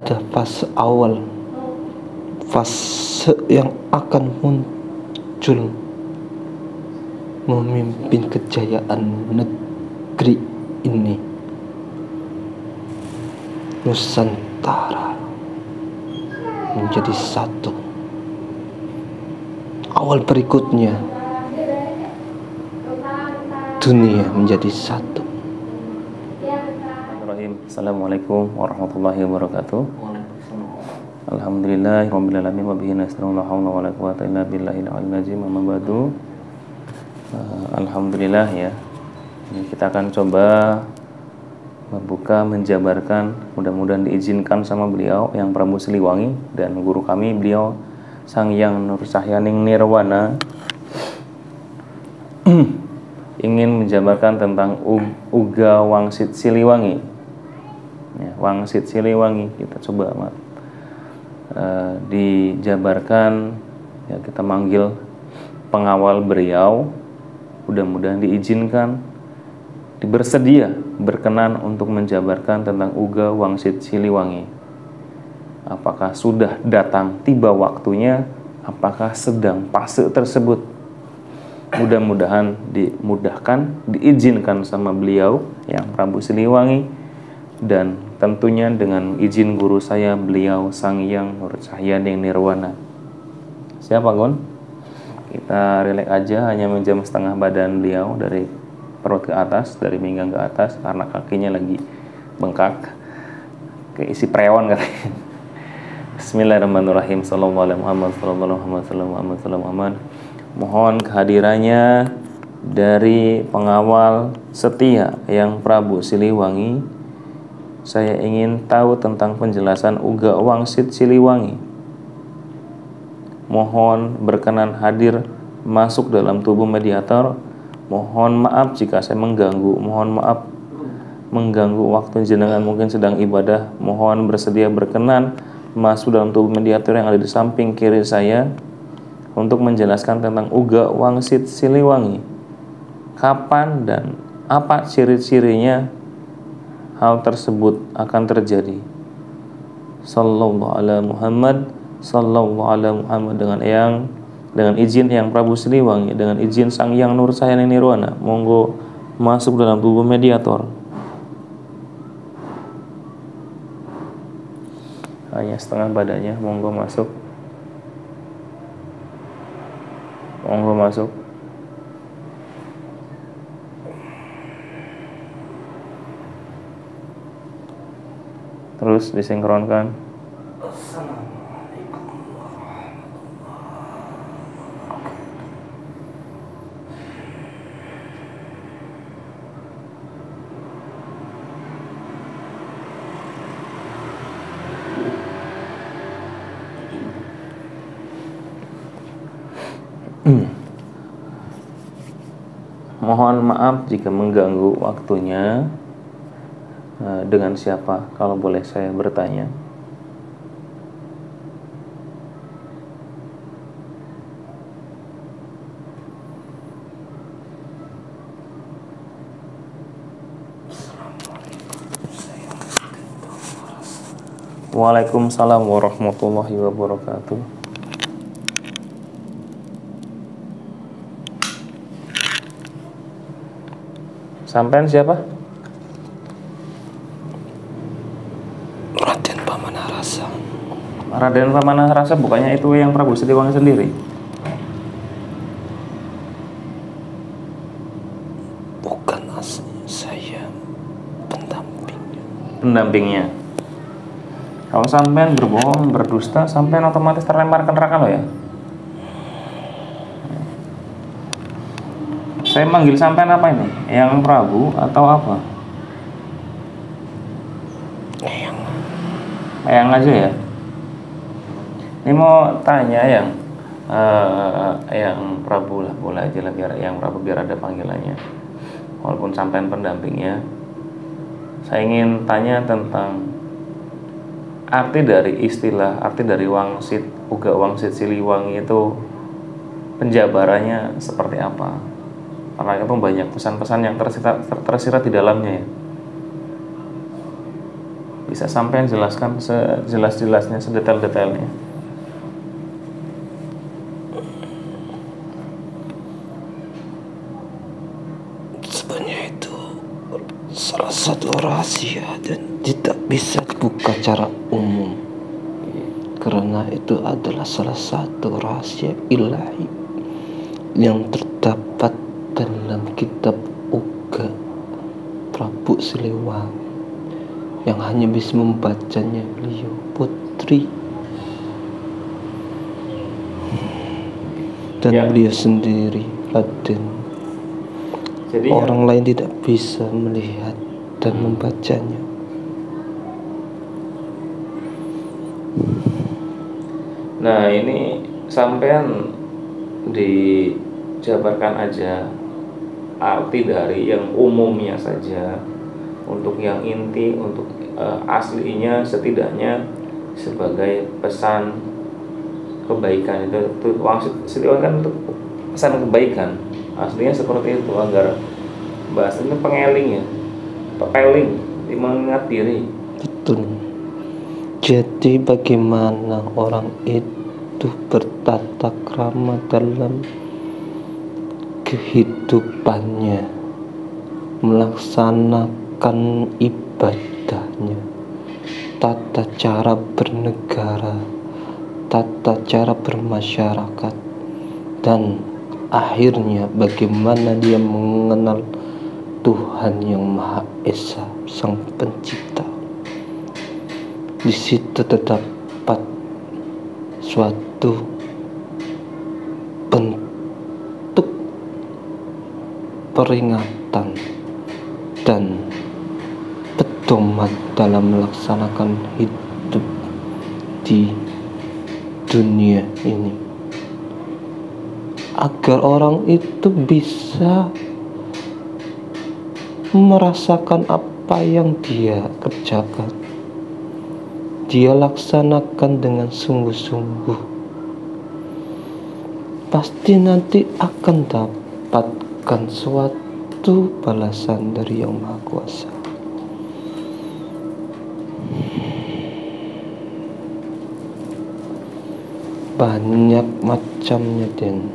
Ada fase awal, fase yang akan muncul memimpin kejayaan negeri ini, Nusantara menjadi satu. Awal berikutnya, dunia menjadi satu. Assalamualaikum warahmatullahi wabarakatuh. Alhamdulillahirabbil alamin wa bihi nasta'inu la haula wala quwwata illa billahil aliyyil azim. Amma ba'du. Alhamdulillah ya. Ini kita akan coba membuka, menjabarkan, mudah-mudahan diizinkan sama beliau yang Prabu Siliwangi dan guru kami beliau Sang Hyang Nur Cahyaning Nirwana ingin menjabarkan tentang Uga Wangsit Siliwangi. Ya, Wangsit Siliwangi kita coba dijabarkan ya, kita manggil pengawal beliau, mudah-mudahan diizinkan, bersedia, berkenan untuk menjabarkan tentang Uga Wangsit Siliwangi. Apakah sudah datang tiba waktunya, apakah sedang fase tersebut? Mudah-mudahan dimudahkan, diizinkan sama beliau yang Prabu Siliwangi, dan tentunya dengan izin guru saya beliau Sang Hyang Nur Cahyaning Nirwana. Siapa Gon? Kita relax aja, hanya menjam setengah badan beliau dari perut ke atas, dari pinggang ke atas, karena kakinya lagi bengkak kayak isi preon katanya. Bismillahirrahmanirrahim. Sallallahu alaihi Muhammad, sallallahu alaihi Muhammad. Mohon kehadirannya dari pengawal setia yang Prabu Siliwangi. Saya ingin tahu tentang penjelasan Uga Wangsit Siliwangi. Mohon berkenan hadir masuk dalam tubuh mediator. Mohon maaf jika saya mengganggu. Mohon maaf mengganggu waktu jenengan mungkin sedang ibadah. Mohon bersedia berkenan masuk dalam tubuh mediator yang ada di samping kiri saya untuk menjelaskan tentang Uga Wangsit Siliwangi. Kapan dan apa ciri-cirinya hal tersebut akan terjadi. Sallallahu alaihi Muhammad, sallallahu alaihi Muhammad, dengan izin yang Prabu Siliwangi, dengan izin Sang Hyang Nur Cahyaning Nirwana, monggo masuk dalam tubuh mediator. Hanya setengah badannya, monggo masuk. Monggo masuk. Terus disinkronkan. Mohon maaf jika mengganggu waktunya. Dengan siapa kalau boleh saya bertanya? Waalaikumsalam warahmatullahi wabarakatuh. Sampean siapa? Raden Pamanarasa. Raden Pamanarasa bukannya itu yang Prabu Siliwangi sendiri? Bukan aslinya, saya pendampingnya. Pendampingnya. Kalau sampean berbohong, berdusta, sampean otomatis terlempar ke neraka loh ya. Saya manggil sampean apa ini? Yang Prabu atau apa? Yang aja ya. Ini mau tanya yang Prabu lah, boleh aja lah, biar yang Prabu biar ada panggilannya. Walaupun sampean pendampingnya, saya ingin tanya tentang arti dari istilah, arti dari Wangsit, Uga Wangsit Siliwangi itu penjabarannya seperti apa? Karena itu banyak pesan-pesan yang tersirat di dalamnya ya. Bisa sampean jelaskan sejelas-jelasnya, sedetail-detailnya. Sebenarnya itu salah satu rahasia dan tidak bisa dibuka secara umum, karena itu adalah salah satu rahasia ilahi yang terdapat dalam kitab Uga Prabu Siliwangi, yang hanya bisa membacanya beliau putri dan Ya. beliau sendiri, Raden. Jadi Orang lain tidak bisa melihat dan membacanya. nah ini sampean dijabarkan aja arti dari yang umumnya saja, untuk yang inti, untuk aslinya setidaknya sebagai pesan kebaikan. Itu maksud Siliwangi kan untuk pesan kebaikan, aslinya seperti itu, agar bahasanya pengeling ya, pepeling, mengingat diri. Betul. Jadi bagaimana orang itu bertata krama dalam kehidupannya, melaksanakan ibadahnya, tata cara bernegara, tata cara bermasyarakat, dan akhirnya bagaimana dia mengenal Tuhan yang Maha Esa, Sang Pencipta. Di situ terdapat suatu bentuk peringatan dan pedoman dalam melaksanakan hidup di dunia ini, agar orang itu bisa merasakan apa yang dia kerjakan, dia laksanakan dengan sungguh-sungguh, pasti nanti akan dapatkan suatu balasan dari Yang Maha Kuasa. Banyak macamnya, Den.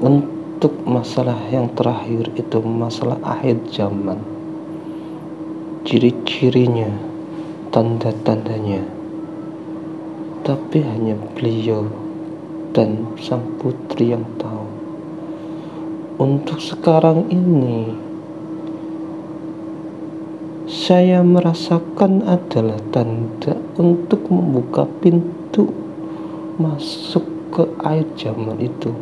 Untuk masalah yang terakhir itu masalah akhir zaman, ciri-cirinya, tanda-tandanya, tapi hanya beliau dan sang putri yang tahu. Untuk sekarang ini saya merasakan adalah tanda untuk membuka pintu masuk ke air zaman itu,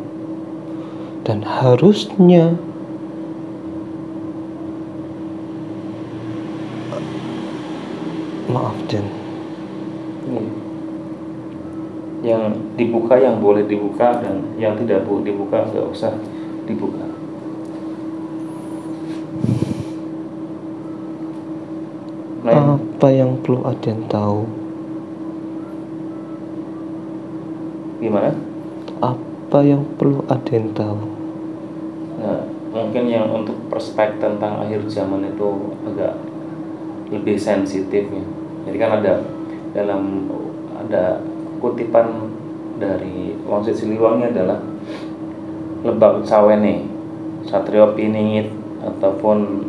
dan harusnya maaf, Den, yang dibuka, yang boleh dibuka, dan yang tidak boleh dibuka nggak usah dibuka. apa yang perlu Aden tahu? Gimana? Apa yang perlu Aden tahu? Nah, mungkin yang untuk perspektif tentang akhir zaman itu agak lebih sensitif ya. Jadi kan ada kutipan dari Wangsit Siliwangi adalah Lebak Sawene, Satrio Piningit, ataupun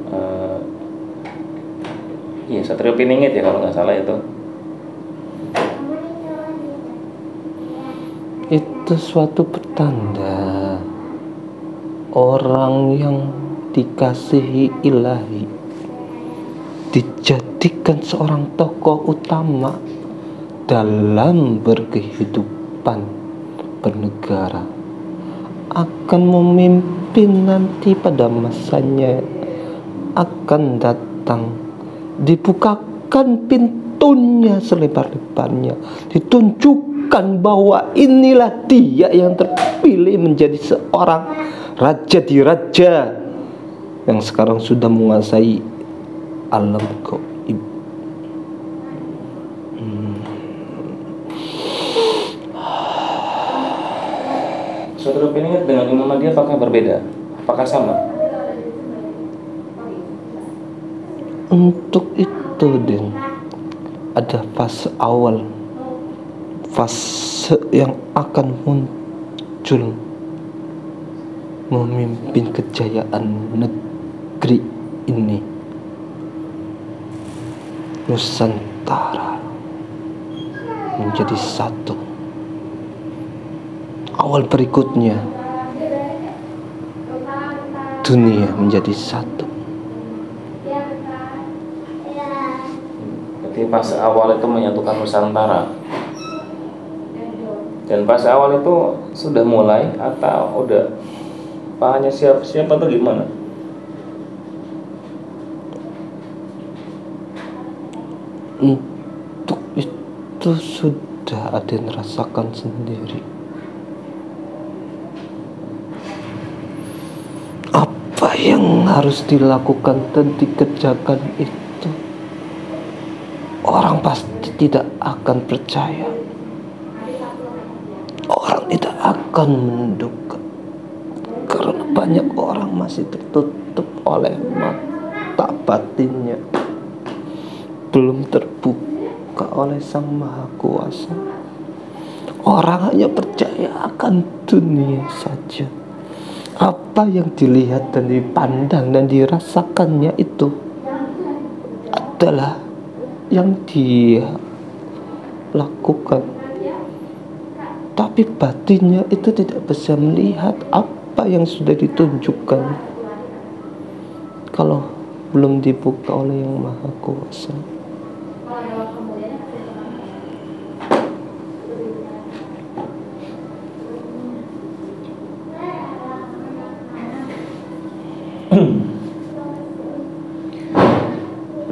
Satrio Piningit ya kalau nggak salah itu. Itu suatu petanda orang yang dikasihi ilahi dijadikan seorang tokoh utama dalam berkehidupan bernegara, akan memimpin nanti pada masanya akan datang, dibukakan pintunya selebar-lebarnya, ditunjukkan bahwa inilah dia yang terpilih menjadi seorang raja di raja yang sekarang sudah menguasai alam gaib. Satrio Piningit dengan Imam Mahdi apakah berbeda? Apakah sama? Untuk itu itu Den, ada fase awal, fase yang akan muncul memimpin kejayaan negeri ini, Nusantara menjadi satu. Awal berikutnya dunia menjadi satu. Jadi fase awal itu menyatukan Nusantara. Dan fase awal itu sudah mulai atau udah hanya siap-siap atau gimana? Untuk itu sudah ada yang rasakan sendiri. Apa yang harus dilakukan dan dikerjakan itu, orang pasti tidak akan percaya. Orang tidak akan menduga, karena banyak orang masih tertutup oleh mata batinnya, belum terbuka oleh Sang Maha Kuasa. Orang hanya percaya akan dunia saja. Apa yang dilihat dan dipandang dan dirasakannya itu adalah yang dia lakukan. Tapi batinnya itu tidak bisa melihat apa yang sudah ditunjukkan kalau belum dibuka oleh Yang Maha Kuasa.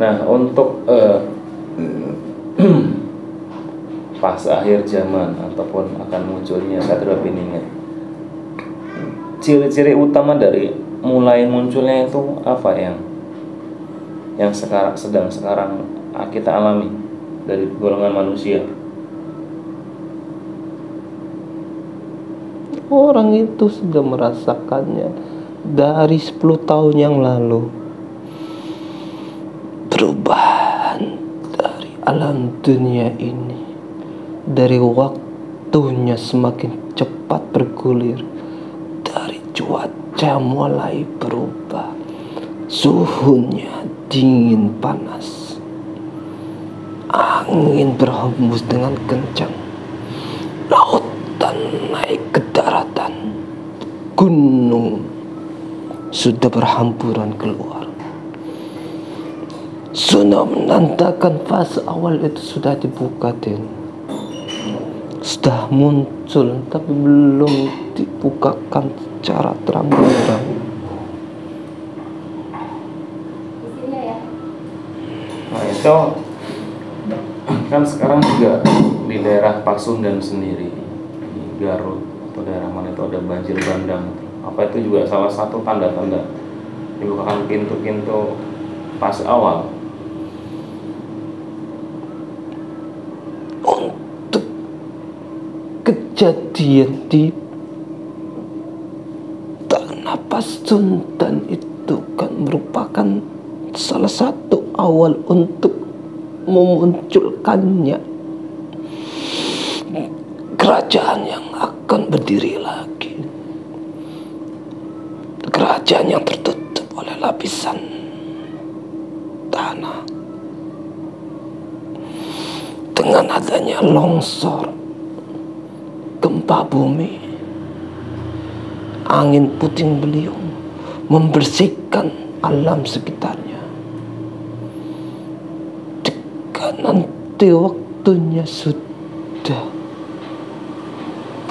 Nah, untuk fase akhir zaman ataupun akan munculnya Satria Piningan, ciri-ciri utama dari mulai munculnya itu apa yang sedang sekarang kita alami dari golongan manusia? Orang itu sudah merasakannya dari 10 tahun yang lalu. Perubahan dari alam dunia ini, dari waktunya semakin cepat bergulir, dari cuaca mulai berubah, suhunya dingin panas, angin berhembus dengan kencang, lautan naik ke daratan, gunung sudah berhamburan keluar. Sudah menandakan fase awal itu sudah dibuka, Den. Sudah muncul, tapi belum dibukakan secara terang-benderang. Nah, itu kan sekarang juga di daerah Pasundan sendiri, di Garut atau daerah mana itu ada banjir bandang. Apa itu juga salah satu tanda-tanda dibukakan pintu-pintu fase awal? Untuk kejadian di tanah Pasundan itu kan merupakan salah satu awal untuk memunculkannya kerajaan yang akan berdiri lagi. Kerajaan yang tertutup oleh lapisan tanah. Dengan adanya longsor, gempa bumi, angin puting beliung membersihkan alam sekitarnya. Jika nanti waktunya sudah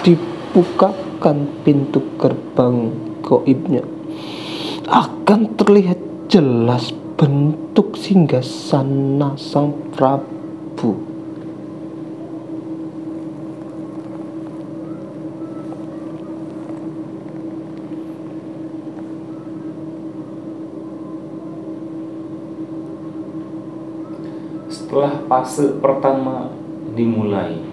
dibukakan pintu gerbang gaibnya, akan terlihat jelas bentuk singgasana Sang Prabu. Setelah fase pertama dimulai,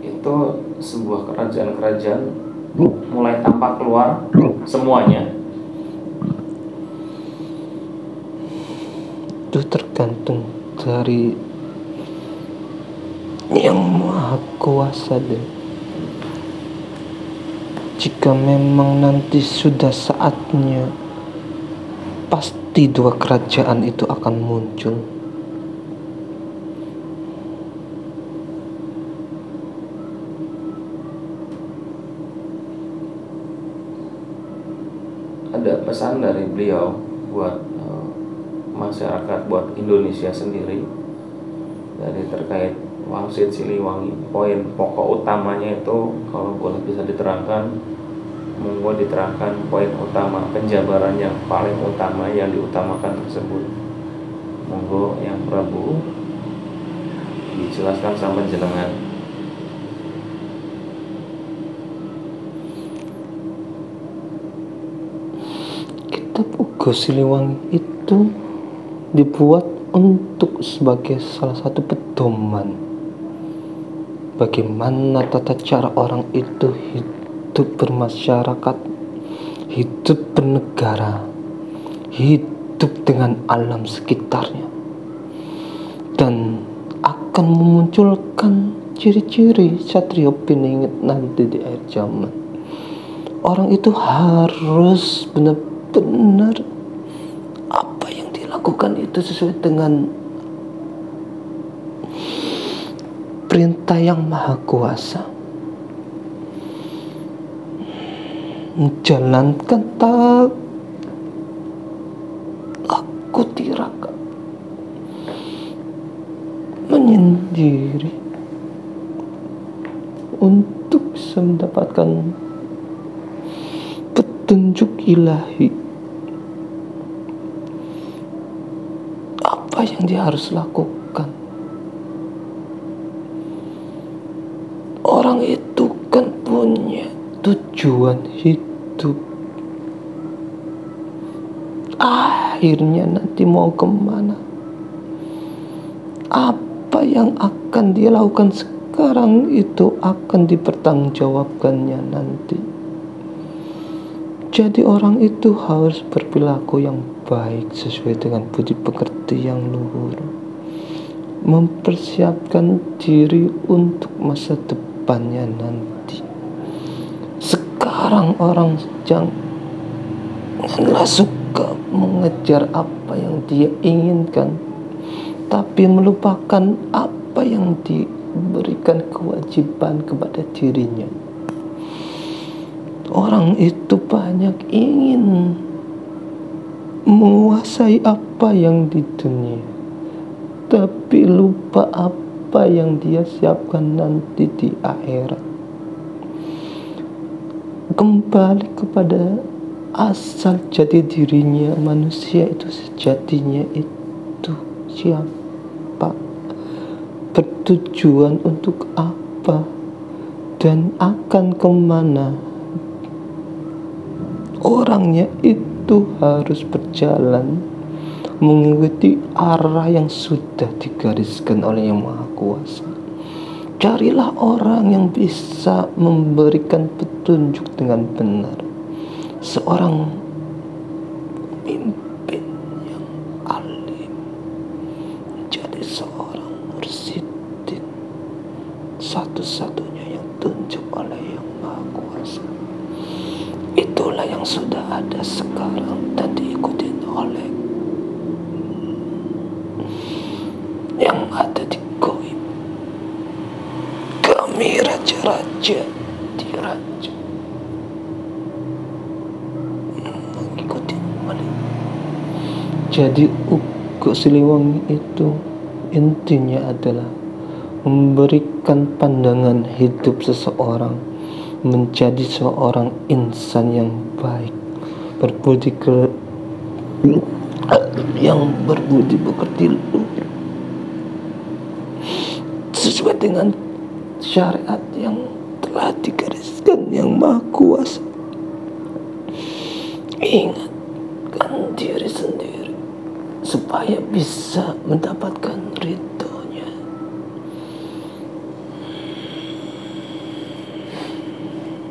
itu sebuah kerajaan-kerajaan mulai tampak keluar semuanya. itu tergantung dari Yang Maha Kuasa deh. Jika memang nanti sudah saatnya, pasti dua kerajaan itu akan muncul. Ada pesan dari beliau buat masyarakat, buat Indonesia sendiri, dari terkait Wangsit Siliwangi. Poin pokok utamanya itu kalau boleh bisa diterangkan, monggo diterangkan poin utama penjabaran yang paling utama yang diutamakan tersebut. Monggo yang Prabu dijelaskan sama jenengan. Kitab Uga Siliwangi itu dibuat untuk sebagai salah satu pedoman bagaimana tata cara orang itu hidup bermasyarakat, hidup bernegara, hidup dengan alam sekitarnya, dan akan memunculkan ciri-ciri Satrio Piningit nanti di akhir zaman. Orang itu harus benar-benar apa yang dilakukan itu sesuai dengan perintah Yang Maha Kuasa, menjalankan tak laku tiraka, menyendiri untuk bisa mendapatkan petunjuk ilahi. Apa yang dia harus lakukan? Orang itu kan punya tujuan hidup. Akhirnya nanti mau kemana? Apa yang akan dia lakukan sekarang itu akan dipertanggungjawabkannya nanti. Jadi orang itu harus berperilaku yang baik sesuai dengan budi pekerti yang luhur, mempersiapkan diri untuk masa depannya nanti. Sekarang orang janganlah suka mengejar apa yang dia inginkan, tapi melupakan apa yang diberikan kewajiban kepada dirinya. Orang itu banyak ingin menguasai apa yang di dunia, tapi lupa apa yang dia siapkan nanti di akhirat. Kembali kepada asal jati dirinya, manusia itu sejatinya itu siapa, bertujuan untuk apa, dan akan kemana. Orangnya itu harus berjalan mengikuti arah yang sudah digariskan oleh Yang Maha Kuasa. Carilah orang yang bisa memberikan petunjuk dengan benar. Seorang pemimpin yang alim, menjadi seorang mursyidin, satu-satunya yang tunjuk oleh Yang Maha Kuasa. Itulah yang sudah ada sekarang dan diikuti oleh yang ada di goib. Kami raja-raja di raja mengikuti mereka. Jadi Uga Siliwangi itu intinya adalah memberikan pandangan hidup seseorang menjadi seorang insan yang baik, yang berbudi pekerti luhur, sesuai dengan syariat yang telah digariskan Yang Maha Kuasa. Ingatkan diri sendiri supaya bisa mendapatkan ridhonya.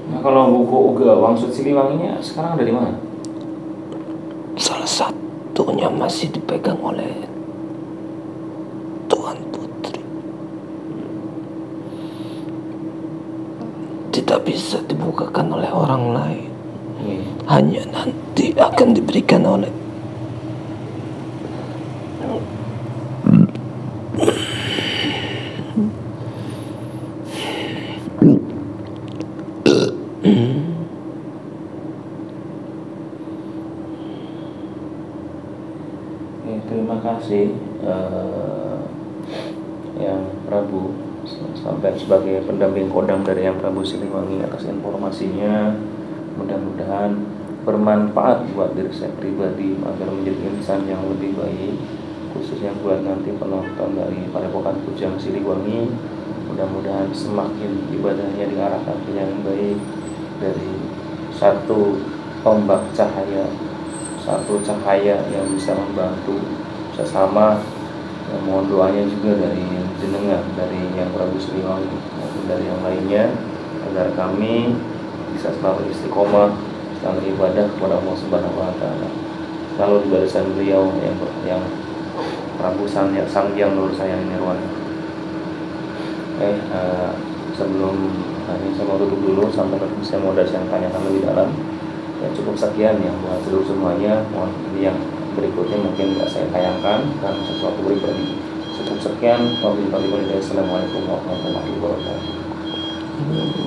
Nah, kalau buku Uga Wangsit Siliwanginya sekarang ada di mana? Salah satunya masih dipegang oleh Tuhan Putri tidak bisa dibukakan oleh orang lain, hanya nanti akan diberikan oleh terima kasih Yang Prabu sampai sebagai pendamping kodam dari Yang Prabu Siliwangi atas informasinya. Mudah-mudahan bermanfaat buat diri saya pribadi agar menjadi insan yang lebih baik, khususnya buat nanti penonton dari Padepokan Kujang Siliwangi. Mudah-mudahan semakin ibadahnya diarahkan ke yang baik, dari satu tombak cahaya, satu cahaya yang bisa membantu sesama. Mohon doanya juga dari jenengan, dari Yang Prabu Siliwangi maupun dari yang lainnya, agar kami bisa selalu istiqomah dalam ibadah kepada Allah Subhanahu wa Ta'ala, selalu di barisan beliau yang Prabu Sangyang Nur Sayang Nirwana. Sebelum ini saya mau tutup dulu, sampai saya mau dari yang tanyakan lebih dalam. Ya, cukup sekian ya buat seluruh semuanya. Mohon ini yang berikutnya mungkin nggak saya tayangkan karena sesuatu pribadi. Cukup sekian. Wabillahi taufiq wal hidayah. Assalamualaikum warahmatullahi wabarakatuh.